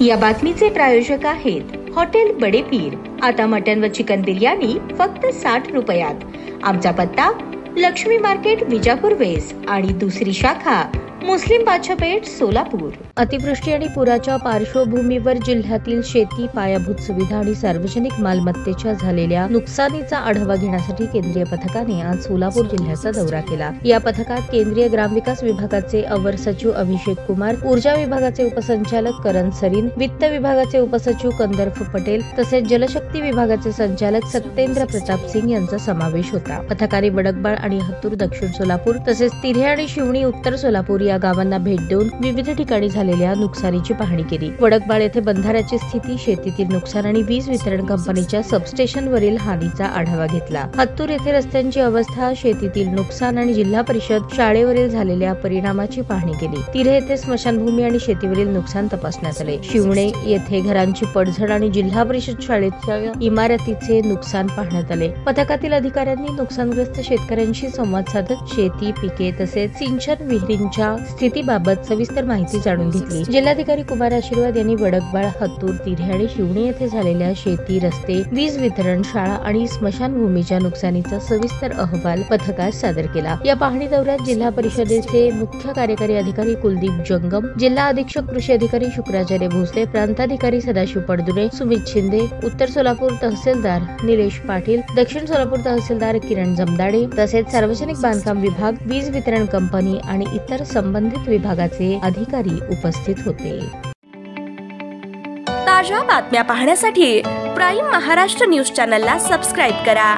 या बातमीचे प्रायोजक आहेत हॉटेल बडे पीर। आता मटन व चिकन बिर्याणी फक्त 60 रुपयात। आमचा पत्ता लक्ष्मी मार्केट विजापूर वेस्ट आणि दुसरी शाखा मुस्लिम बादशाहपेठ सोलापूर। अतिवृष्टी आणि पुराच्या पार्श्वभूमीवर जिल्ह्यातील शेती, पायाभूत सुविधा आणि सार्वजनिक मालमत्तेच्या झालेल्या नुकसानीचा आढावा घेण्यासाठी केंद्रीय पथकाने आज सोलापूर जिल्ह्याचा दौरा केला। या पथकात केंद्रीय ग्रामविकास विभागाचे अवर सचिव अभिषेक कुमार, ऊर्जा विभागाचे उपसंचालक करण सरीन, वित्त विभागाचे उपसचिव कंदर्फ पटेल तसेच जलशक्ती विभागाचे संचालक सत्येंद्र प्रताप सिंग यांचा समावेश होता। पथकाने वडकबाळ आणि हत्तूर दक्षिण सोलापूर तसेच तिऱ्हे आणि शिवणी उत्तर सोलापूर या गावांना भेट देऊन विविध ठिकाणी झालेल्या नुकसानीची पाहणी केली। वडकबाळ येथे बंधाऱ्याची स्थिती, शेतीतील नुकसान आणि वीज वितरण कंपनीच्या सबस्टेशनवरील हानीचा आढावा घेतला। हत्तूर येथे रस्त्यांची अवस्था, शेतीतील नुकसान आणि जिल्हा परिषद शाळेवरील झालेल्या परिणामाची पाहणी केली। तिऱ्हे येथे स्मशानभूमी आणि शेतीवरील नुकसान तपासण्यात आले। शिवणे येथे घरांची पडझड आणि जिल्हा परिषद शाळेच्या इमारतीचे नुकसान पाहण्यात आले। पथकातील अधिकाऱ्यांनी नुकसानग्रस्त शेतकऱ्यांशी संवाद साधत शेती, पिके तसेच सिंचन विहिरींच्या स्थितीबाबत सविस्तर माहिती जाणून घेतली। जिल्हाधिकारी कुमार आशीर्वाद यांनी वडकबाळ, हत्तूर, तिऱ्हे आणि शिवणी येथे झालेल्या शेती, रस्ते, वीज वितरण, शाळा आणि स्मशानभूमीच्या नुकसानीचा सविस्तर अहवाल पथकास सादर केला। या पाहणी दौऱ्यात जिल्हा परिषदेचे मुख्य कार्यकारी अधिकारी कुलदीप जंगम, जिल्हा अधीक्षक कृषी अधिकारी शुक्राचार्य भोसले, प्रांताधिकारी सदाशिव पडदुरे, सुमित शिंदे, उत्तर सोलापूर तहसीलदार निलेश पाटील, दक्षिण सोलापूर तहसीलदार किरण जमदाडे तसेच सार्वजनिक बांधकाम विभाग, वीज वितरण कंपनी आणि इतर संबंधित विभागाचे अधिकारी उपस्थित होते। ताज्या बातम्या पाहण्यासाठी प्राईम महाराष्ट्र न्यूज चॅनलला सबस्क्राईब करा।